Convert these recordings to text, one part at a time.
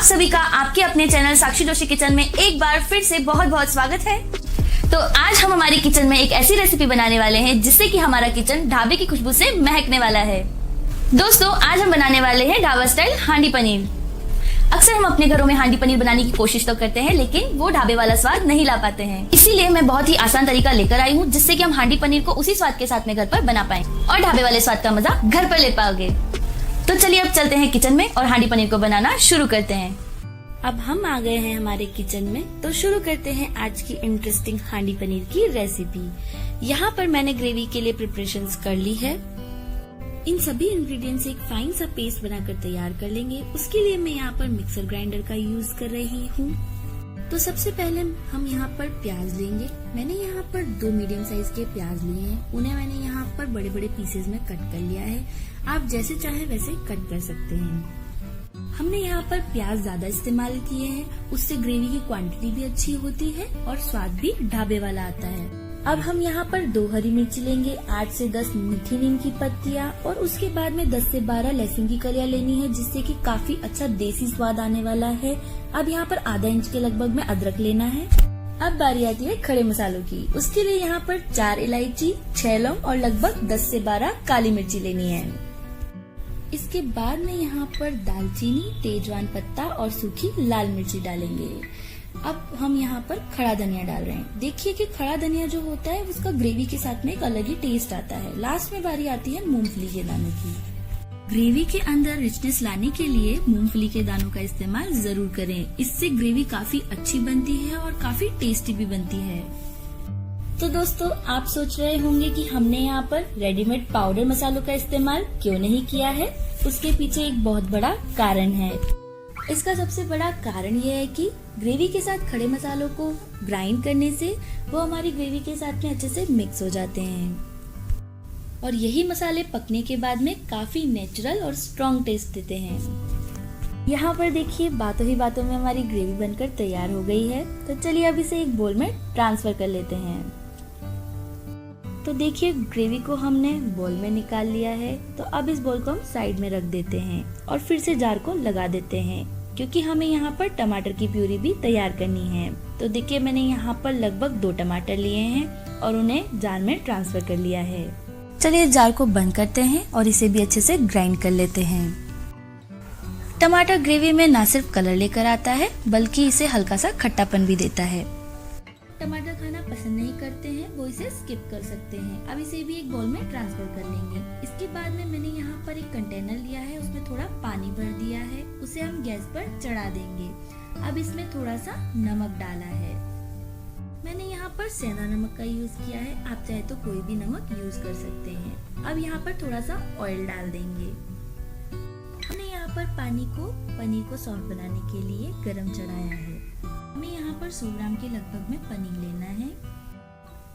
आप सभी का आपके अपने चैनल साक्षी जोशी किचन में एक बार फिर से बहुत बहुत स्वागत है। तो आज हम हमारी किचन में एक ऐसी रेसिपी बनाने वाले हैं जिससे कि हमारा किचन ढाबे की खुशबू से महकने वाला है। दोस्तों आज हम बनाने वाले हैं ढाबा स्टाइल हांडी पनीर। अक्सर हम अपने घरों में हांडी पनीर बनाने की कोशिश तो करते हैं लेकिन वो ढाबे वाला स्वाद नहीं ला पाते हैं। इसीलिए मैं बहुत ही आसान तरीका लेकर आई हूँ जिससे कि हम हांडी पनीर को उसी स्वाद के साथ में घर पर बना पाए और ढाबे वाले स्वाद का मजा घर पर ले पाओगे। तो चलिए अब चलते हैं किचन में और हांडी पनीर को बनाना शुरू करते हैं। अब हम आ गए हैं हमारे किचन में, तो शुरू करते हैं आज की इंटरेस्टिंग हांडी पनीर की रेसिपी। यहाँ पर मैंने ग्रेवी के लिए प्रिपरेशंस कर ली है। इन सभी इंग्रेडिएंट्स से एक फाइन सा पेस्ट बनाकर तैयार कर लेंगे। उसके लिए मैं यहाँ पर मिक्सर ग्राइंडर का यूज कर रही हूँ। तो सबसे पहले हम यहाँ पर प्याज लेंगे। मैंने यहाँ पर 2 मीडियम साइज के प्याज लिए हैं। उन्हें मैंने यहाँ पर बड़े बड़े पीसेज में कट कर लिया है। आप जैसे चाहे वैसे कट कर सकते हैं। हमने यहाँ पर प्याज ज्यादा इस्तेमाल किए हैं, उससे ग्रेवी की क्वांटिटी भी अच्छी होती है और स्वाद भी ढाबे वाला आता है। अब हम यहाँ पर 2 हरी मिर्ची लेंगे, 8 से 10 मीठी नीम की पत्तियाँ और उसके बाद में 10 से 12 लहसुन की कलियां लेनी है जिससे कि काफी अच्छा देसी स्वाद आने वाला है। अब यहाँ पर आधा इंच के लगभग में अदरक लेना है। अब बारी आती है खड़े मसालों की। उसके लिए यहाँ पर 4 इलायची, 6 लौंग और लगभग 10 से 12 काली मिर्ची लेनी है। इसके बाद में यहाँ पर दालचीनी, तेजवान पत्ता और सूखी लाल मिर्ची डालेंगे। अब हम यहाँ पर खड़ा धनिया डाल रहे हैं। देखिए कि खड़ा धनिया जो होता है उसका ग्रेवी के साथ में एक अलग ही टेस्ट आता है। लास्ट में बारी आती है मूंगफली के दानों की। ग्रेवी के अंदर रिचनेस लाने के लिए मूंगफली के दानों का इस्तेमाल जरूर करें। इससे ग्रेवी काफी अच्छी बनती है और काफी टेस्टी भी बनती है। तो दोस्तों आप सोच रहे होंगे कि हमने यहाँ पर रेडीमेड पाउडर मसालों का इस्तेमाल क्यों नहीं किया है। उसके पीछे एक बहुत बड़ा कारण है। इसका सबसे बड़ा कारण यह है कि ग्रेवी के साथ खड़े मसालों को ग्राइंड करने से वो हमारी ग्रेवी के साथ में अच्छे से मिक्स हो जाते हैं और यही मसाले पकने के बाद में काफी नेचुरल और स्ट्रॉन्ग टेस्ट देते हैं। यहाँ पर देखिए बातों ही बातों में हमारी ग्रेवी बनकर तैयार हो गई है। तो चलिए अब इसे एक बोल में ट्रांसफर कर लेते हैं। तो देखिए ग्रेवी को हमने बोल में निकाल लिया है। तो अब इस बोल को हम साइड में रख देते हैं और फिर से जार को लगा देते हैं क्योंकि हमें यहाँ पर टमाटर की प्यूरी भी तैयार करनी है। तो देखिए मैंने यहाँ पर लगभग 2 टमाटर लिए हैं और उन्हें जार में ट्रांसफर कर लिया है। चलिए जार को बंद करते हैं और इसे भी अच्छे से ग्राइंड कर लेते हैं। टमाटर ग्रेवी में न सिर्फ कलर लेकर आता है बल्कि इसे हल्का सा खट्टापन भी देता है। टमाटर खाना पसंद नहीं करते हैं वो इसे स्किप कर सकते हैं। अब इसे भी एक बाउल में ट्रांसफर कर लेंगे। इसके बाद में मैंने यहाँ पर एक कंटेनर लिया है, उसमें थोड़ा पानी भर दिया है, उसे हम गैस पर चढ़ा देंगे। अब इसमें थोड़ा सा नमक डाला है। मैंने यहाँ पर सेंधा नमक का यूज किया है, आप चाहे तो कोई भी नमक यूज कर सकते हैं। अब यहाँ पर थोड़ा सा ऑयल डाल देंगे। हमने यहाँ पर पानी को पनीर को सॉफ्ट बनाने के लिए गरम चढ़ाया है। हमें यहाँ पर 100 ग्राम के लगभग में पनीर लेना है।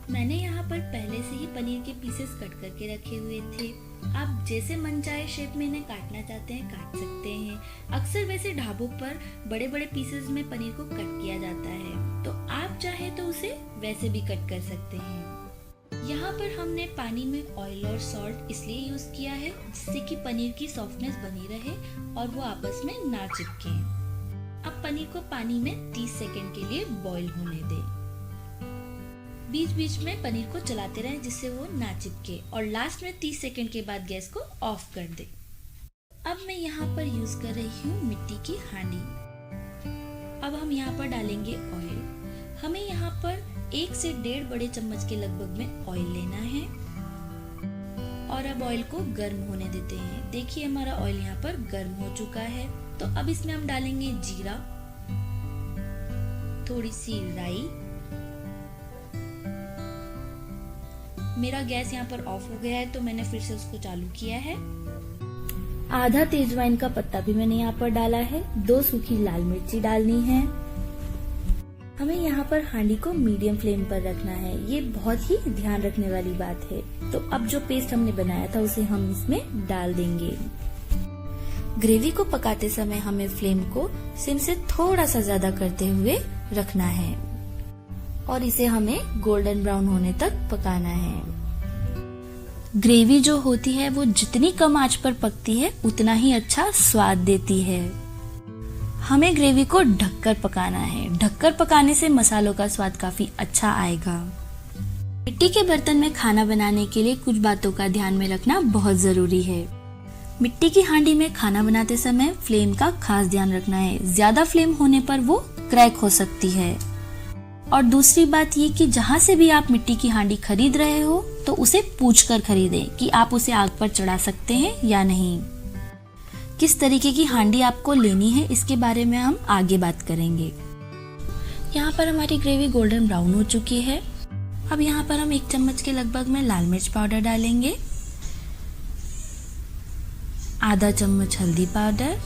मैंने यहाँ पर पहले से ही पनीर के पीसेस कट करके रखे हुए थे। आप जैसे मन चाहे शेप में इन्हें काटना चाहते हैं काट सकते हैं। अक्सर वैसे ढाबों पर बड़े बड़े पीसेस में पनीर को कट किया जाता है, तो आप चाहे तो उसे वैसे भी कट कर सकते हैं। यहाँ पर हमने पानी में ऑयल और सॉल्ट इसलिए यूज किया है जिससे कि पनीर की सॉफ्टनेस बनी रहे और वो आपस में ना चिपके। अब पनीर को पानी में 30 सेकंड के लिए बॉईल होने दें। बीच बीच में पनीर को चलाते रहें जिससे वो ना चिपके और लास्ट में 30 सेकंड के बाद गैस को ऑफ कर दें। अब मैं यहाँ पर यूज कर रही हूँ मिट्टी की हांडी। अब हम यहाँ पर डालेंगे ऑयल। हमें यहाँ पर 1 से 1.5 बड़े चम्मच के लगभग में ऑयल लेना है और अब ऑयल को गर्म होने देते हैं। देखिए हमारा ऑयल यहाँ पर गर्म हो चुका है। तो अब इसमें हम डालेंगे जीरा, थोड़ी सी राई। मेरा गैस यहाँ पर ऑफ हो गया है तो मैंने फिर से उसको चालू किया है। आधा तेजवाइन का पत्ता भी मैंने यहाँ पर डाला है। 2 सूखी लाल मिर्ची डालनी है। हमें यहाँ पर हांडी को मीडियम फ्लेम पर रखना है, ये बहुत ही ध्यान रखने वाली बात है। तो अब जो पेस्ट हमने बनाया था उसे हम इसमें डाल देंगे। ग्रेवी को पकाते समय हमें फ्लेम को सिम से थोड़ा सा ज्यादा करते हुए रखना है और इसे हमें गोल्डन ब्राउन होने तक पकाना है। ग्रेवी जो होती है वो जितनी कम आंच पर पकती है उतना ही अच्छा स्वाद देती है। हमें ग्रेवी को ढककर पकाना है। ढककर पकाने से मसालों का स्वाद काफी अच्छा आएगा। मिट्टी के बर्तन में खाना बनाने के लिए कुछ बातों का ध्यान में रखना बहुत जरूरी है। मिट्टी की हांडी में खाना बनाते समय फ्लेम का खास ध्यान रखना है। ज्यादा फ्लेम होने पर वो क्रैक हो सकती है। और दूसरी बात ये कि जहाँ से भी आप मिट्टी की हांडी खरीद रहे हो तो उसे पूछकर खरीदें कि आप उसे आग पर चढ़ा सकते हैं या नहीं। किस तरीके की हांडी आपको लेनी है इसके बारे में हम आगे बात करेंगे। यहाँ पर हमारी ग्रेवी गोल्डन ब्राउन हो चुकी है। अब यहाँ पर हम 1 चम्मच के लगभग में लाल मिर्च पाउडर डालेंगे, आधा चम्मच हल्दी पाउडर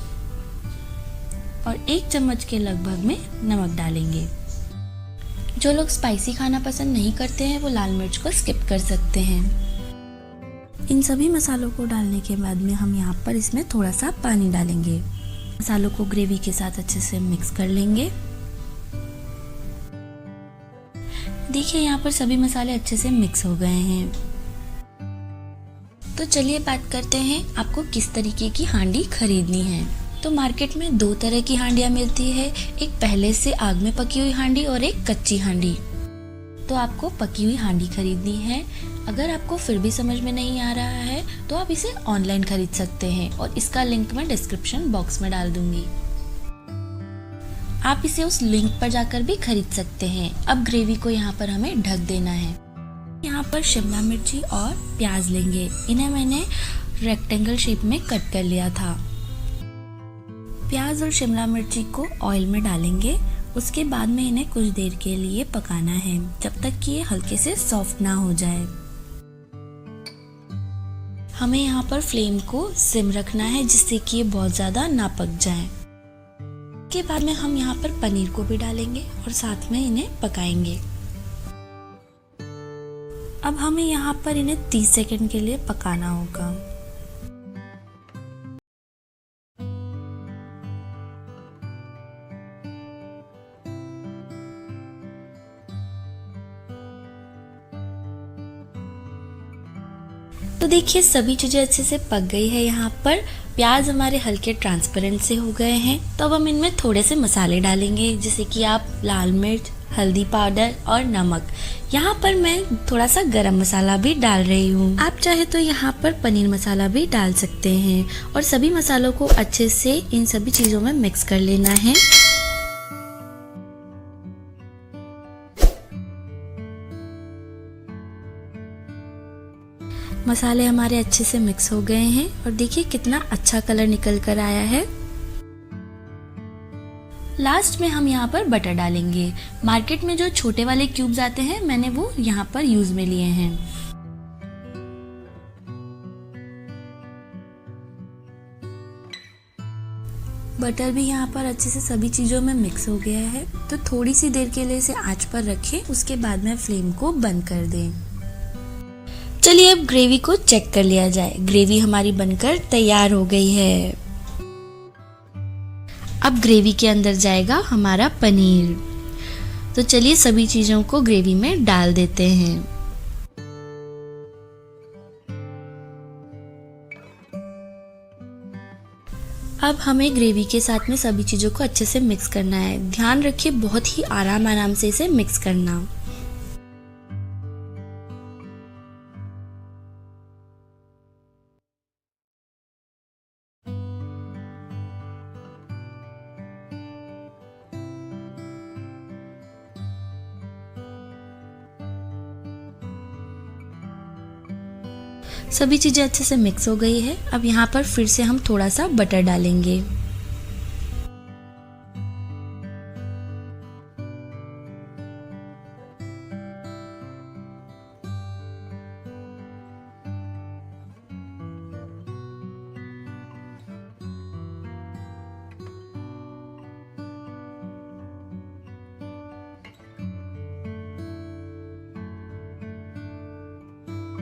और 1 चम्मच के लगभग में नमक डालेंगे। जो लोग स्पाइसी खाना पसंद नहीं करते हैं वो लाल मिर्च को स्किप कर सकते हैं। इन सभी मसालों को डालने के बाद में हम यहाँ पर इसमें थोड़ा सा पानी डालेंगे। मसालों को ग्रेवी के साथ अच्छे से मिक्स कर लेंगे। देखिए यहाँ पर सभी मसाले अच्छे से मिक्स हो गए हैं। तो चलिए बात करते हैं आपको किस तरीके की हांडी खरीदनी है। तो मार्केट में 2 तरह की हांडियां मिलती है, एक पहले से आग में पकी हुई हांडी और एक कच्ची हांडी। तो आपको पकी हुई हांडी खरीदनी है। अगर आपको फिर भी समझ में नहीं आ रहा है तो आप इसे ऑनलाइन खरीद सकते हैं और इसका लिंक मैं डिस्क्रिप्शन बॉक्स में डाल दूंगी। आप इसे उस लिंक पर जाकर भी खरीद सकते हैं। अब ग्रेवी को यहाँ पर हमें ढक देना है। यहाँ पर शिमला मिर्ची और प्याज लेंगे। इन्हें मैंने रेक्टेंगल शेप में कट कर लिया था। प्याज और शिमला मिर्ची को ऑयल में डालेंगे। उसके बाद में इन्हें कुछ देर के लिए पकाना है जब तक कि ये हल्के से सॉफ्ट ना हो जाए। हमें यहाँ पर फ्लेम को सिम रखना है जिससे कि ये बहुत ज्यादा ना पक जाए। के बाद में हम यहाँ पर पनीर को भी डालेंगे और साथ में इन्हें पकाएंगे। अब हमें यहाँ पर इन्हें 30 सेकंड के लिए पकाना होगा। तो देखिए सभी चीजें अच्छे से पक गई है। यहाँ पर प्याज हमारे हल्के ट्रांसपेरेंट से हो गए हैं। तो अब हम इनमें थोड़े से मसाले डालेंगे जैसे कि आप लाल मिर्च, हल्दी पाउडर और नमक। यहाँ पर मैं थोड़ा सा गरम मसाला भी डाल रही हूँ। आप चाहे तो यहाँ पर पनीर मसाला भी डाल सकते हैं और सभी मसालों को अच्छे से इन सभी चीजों में मिक्स कर लेना है। मसाले हमारे अच्छे से मिक्स हो गए हैं और देखिए कितना अच्छा कलर निकल कर आया है। लास्ट में हम यहाँ पर बटर डालेंगे। मार्केट में जो छोटे वाले क्यूब्स आते हैं मैंने वो यहाँ पर यूज में लिए हैं। बटर भी यहाँ पर अच्छे से सभी चीजों में मिक्स हो गया है। तो थोड़ी सी देर के लिए इसे आंच पर रखें, उसके बाद में फ्लेम को बंद कर दें। चलिए अब ग्रेवी को चेक कर लिया जाए। ग्रेवी हमारी बनकर तैयार हो गई है। अब ग्रेवी के अंदर जाएगा हमारा पनीर। तो चलिए सभी चीजों को ग्रेवी में डाल देते हैं। अब हमें ग्रेवी के साथ में सभी चीजों को अच्छे से मिक्स करना है। ध्यान रखिए बहुत ही आराम से इसे मिक्स करना। सभी चीजें अच्छे से मिक्स हो गई है। अब यहाँ पर फिर से हम थोड़ा सा बटर डालेंगे।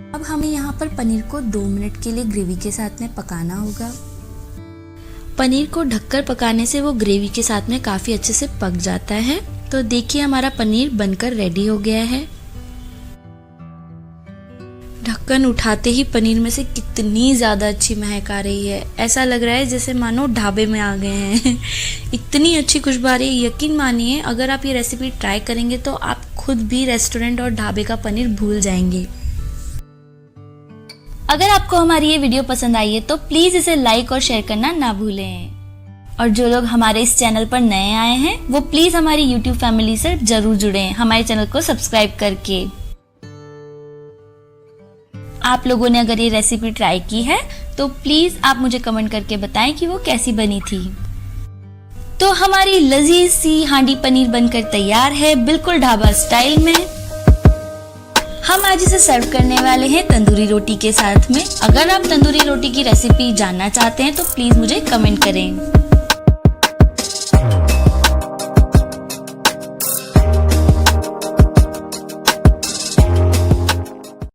अब हमें यहाँ पर पनीर को 2 मिनट के लिए ग्रेवी के साथ में पकाना होगा। पनीर को ढककर पकाने से वो ग्रेवी के साथ में काफी अच्छे से पक जाता है। तो देखिए हमारा पनीर बनकर रेडी हो गया है। ढक्कन उठाते ही पनीर में से कितनी ज़्यादा अच्छी महक आ रही है। ऐसा लग रहा है जैसे मानो ढाबे में आ गए हैं। इतनी अच्छी खुशबू आ रही है, यकीन मानिए अगर आप ये रेसिपी ट्राई करेंगे तो आप खुद भी रेस्टोरेंट और ढाबे का पनीर भूल जाएंगे। अगर आपको हमारी ये वीडियो पसंद आई है तो प्लीज इसे लाइक और शेयर करना ना भूलें। और जो लोग हमारे इस चैनल पर नए आए हैं वो प्लीज हमारी YouTube फैमिली से जरूर जुड़ें, हमारे चैनल को सब्सक्राइब करके। आप लोगों ने अगर ये रेसिपी ट्राई की है तो प्लीज आप मुझे कमेंट करके बताएं कि वो कैसी बनी थी। तो हमारी लजीज सी हांडी पनीर बनकर तैयार है, बिल्कुल ढाबा स्टाइल में। हम आज इसे सर्व करने वाले हैं तंदूरी रोटी के साथ में। अगर आप तंदूरी रोटी की रेसिपी जानना चाहते हैं तो प्लीज मुझे कमेंट करें।